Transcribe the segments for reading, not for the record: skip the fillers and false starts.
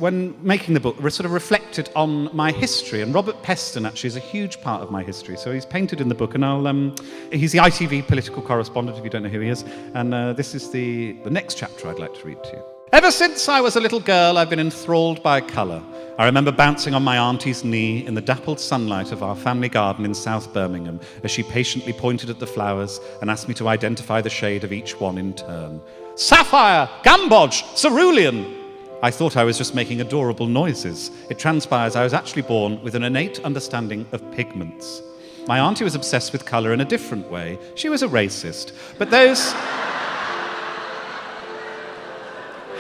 when making the book, sort of reflected on my history. And Robert Peston actually is a huge part of my history. So he's painted in the book, and he's the ITV political correspondent, if you don't know who he is. And this is the next chapter I'd like to read to you. Ever since I was a little girl, I've been enthralled by colour. I remember bouncing on my auntie's knee in the dappled sunlight of our family garden in South Birmingham as she patiently pointed at the flowers and asked me to identify the shade of each one in turn. Sapphire, Gamboge, Cerulean. I thought I was just making adorable noises. It transpires I was actually born with an innate understanding of pigments. My auntie was obsessed with colour in a different way. She was a racist. But those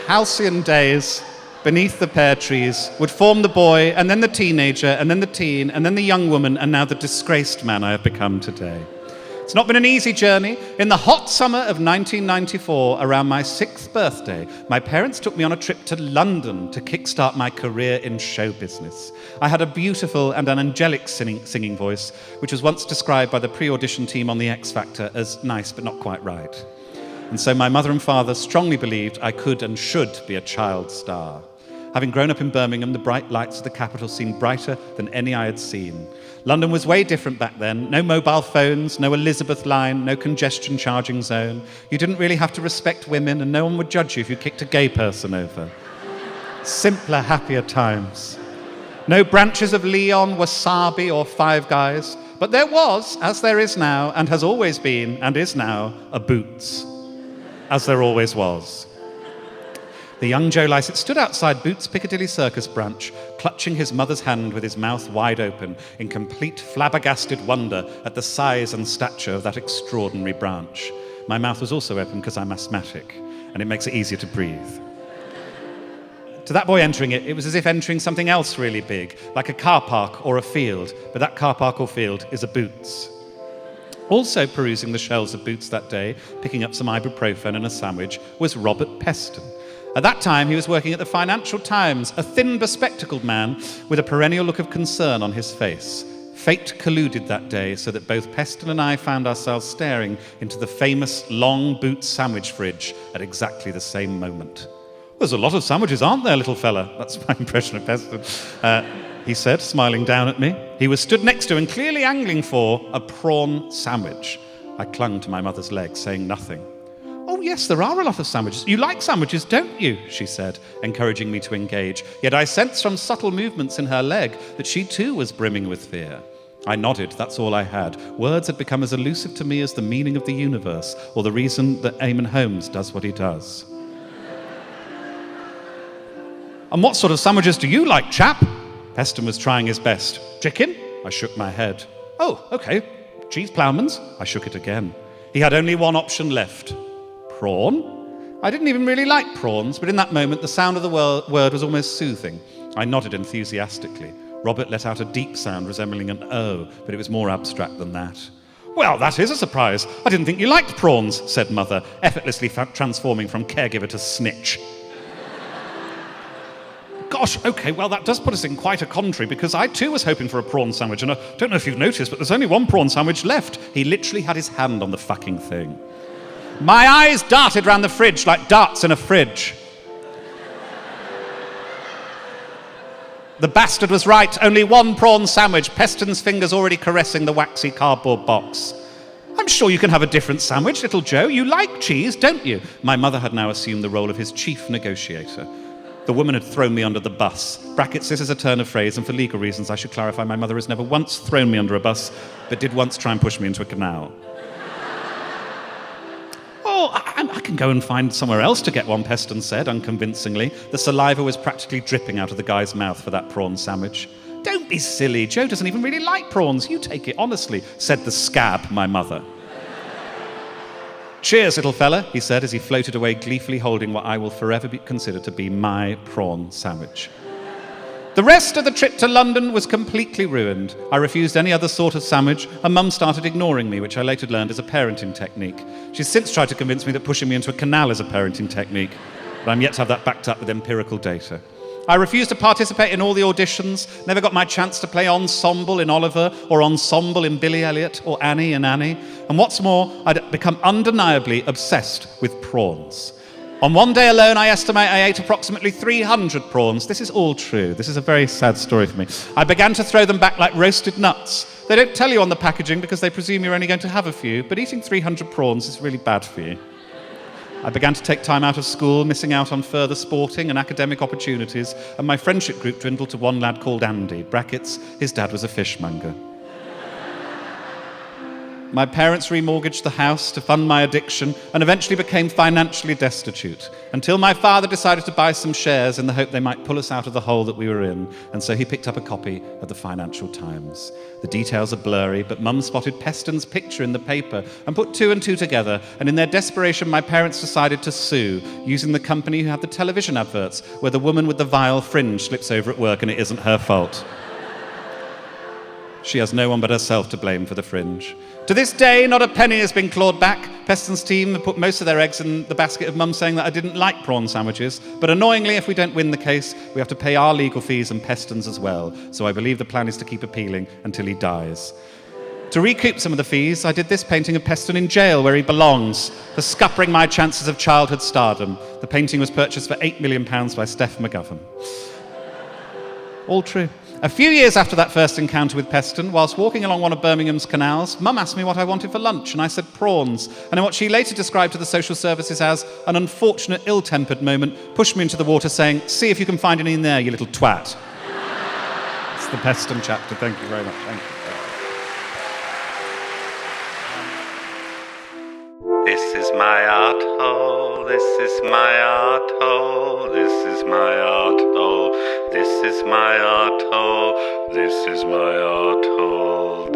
halcyon days beneath the pear trees would form the boy, and then the teenager, and then the teen, and then the young woman, and now the disgraced man I have become today. It's not been an easy journey. In the hot summer of 1994, around my 6th birthday, my parents took me on a trip to London to kickstart my career in show business. I had a beautiful and an angelic singing voice, which was once described by the pre-audition team on The X Factor as nice but not quite right. And so my mother and father strongly believed I could and should be a child star. Having grown up in Birmingham, the bright lights of the capital seemed brighter than any I had seen. London was way different back then. No mobile phones, no Elizabeth line, no congestion charging zone. You didn't really have to respect women, and no one would judge you if you kicked a gay person over. Simpler, happier times. No branches of Leon, Wasabi, or Five Guys, but there was, as there is now, and has always been, and is now, a Boots. As there always was. The young Joe Lycett stood outside Boots' Piccadilly Circus branch, clutching his mother's hand with his mouth wide open, in complete flabbergasted wonder at the size and stature of that extraordinary branch. My mouth was also open because I'm asthmatic, and it makes it easier to breathe. To that boy entering it, it was as if entering something else really big, like a car park or a field, but that car park or field is a Boots. Also perusing the shelves of Boots that day, picking up some ibuprofen and a sandwich, was Robert Peston. At that time, he was working at the Financial Times, a thin, bespectacled man with a perennial look of concern on his face. Fate colluded that day so that both Peston and I found ourselves staring into the famous long Boots sandwich fridge at exactly the same moment. There's a lot of sandwiches, aren't there, little fella? That's my impression of Peston. He said, smiling down at me. He was stood next to and clearly angling for a prawn sandwich. I clung to my mother's leg, saying nothing. Oh, yes, there are a lot of sandwiches. You like sandwiches, don't you? She said, encouraging me to engage. Yet I sensed from subtle movements in her leg that she too was brimming with fear. I nodded, that's all I had. Words had become as elusive to me as the meaning of the universe, or the reason that Eamon Holmes does what he does. And what sort of sandwiches do you like, chap? Peston was trying his best. Chicken? I shook my head. Oh, okay. Cheese ploughman's? I shook it again. He had only one option left. Prawn? I didn't even really like prawns, but in that moment the sound of the word was almost soothing. I nodded enthusiastically. Robert let out a deep sound resembling an O, but it was more abstract than that. Well, that is a surprise. I didn't think you liked prawns, said Mother, effortlessly transforming from caregiver to snitch. Gosh, okay, well, that does put us in quite a quandary, because I too was hoping for a prawn sandwich, and I don't know if you've noticed, but there's only one prawn sandwich left. He literally had his hand on the fucking thing. My eyes darted round the fridge like darts in a fridge. The bastard was right, only one prawn sandwich, Peston's fingers already caressing the waxy cardboard box. I'm sure you can have a different sandwich, little Joe. You like cheese, don't you? My mother had now assumed the role of his chief negotiator. The woman had thrown me under the bus. Brackets, this is a turn of phrase, and for legal reasons I should clarify my mother has never once thrown me under a bus, but did once try and push me into a canal. Oh, I can go and find somewhere else to get one, Peston said, unconvincingly. The saliva was practically dripping out of the guy's mouth for that prawn sandwich. Don't be silly, Joe doesn't even really like prawns. You take it honestly, said the scab, my mother. Cheers, little fella, he said as he floated away gleefully holding what I will forever be considered to be my prawn sandwich. The rest of the trip to London was completely ruined. I refused any other sort of sandwich, and Mum started ignoring me, which I later learned is a parenting technique. She's since tried to convince me that pushing me into a canal is a parenting technique, but I'm yet to have that backed up with empirical data. I refused to participate in all the auditions, never got my chance to play ensemble in Oliver or ensemble in Billy Elliot or Annie in Annie. And what's more, I'd become undeniably obsessed with prawns. On one day alone, I estimate I ate approximately 300 prawns. This is all true. This is a very sad story for me. I began to throw them back like roasted nuts. They don't tell you on the packaging because they presume you're only going to have a few, but eating 300 prawns is really bad for you. I began to take time out of school, missing out on further sporting and academic opportunities, and my friendship group dwindled to one lad called Andy, brackets, his dad was a fishmonger. My parents remortgaged the house to fund my addiction and eventually became financially destitute, until my father decided to buy some shares in the hope they might pull us out of the hole that we were in, and so he picked up a copy of the Financial Times. The details are blurry, but Mum spotted Peston's picture in the paper and put two and two together, and in their desperation my parents decided to sue, using the company who had the television adverts where the woman with the vile fringe slips over at work and it isn't her fault. She has no one but herself to blame for the fringe. To this day, not a penny has been clawed back. Peston's team have put most of their eggs in the basket of Mum saying that I didn't like prawn sandwiches, but annoyingly, if we don't win the case, we have to pay our legal fees and Peston's as well, so I believe the plan is to keep appealing until he dies. To recoup some of the fees, I did this painting of Peston in jail where he belongs, for scuppering my chances of childhood stardom. The painting was purchased for £8 million by Steph McGovern. All true. A few years after that first encounter with Peston, whilst walking along one of Birmingham's canals, Mum asked me what I wanted for lunch, and I said prawns, and in what she later described to the social services as an unfortunate, ill-tempered moment, pushed me into the water saying, "See if you can find any in there, you little twat." It's the Peston chapter. Thank you very much. Thank you. This is my art hole, this is my art hole, this is my art hole, this is my art hole, this is my art hole.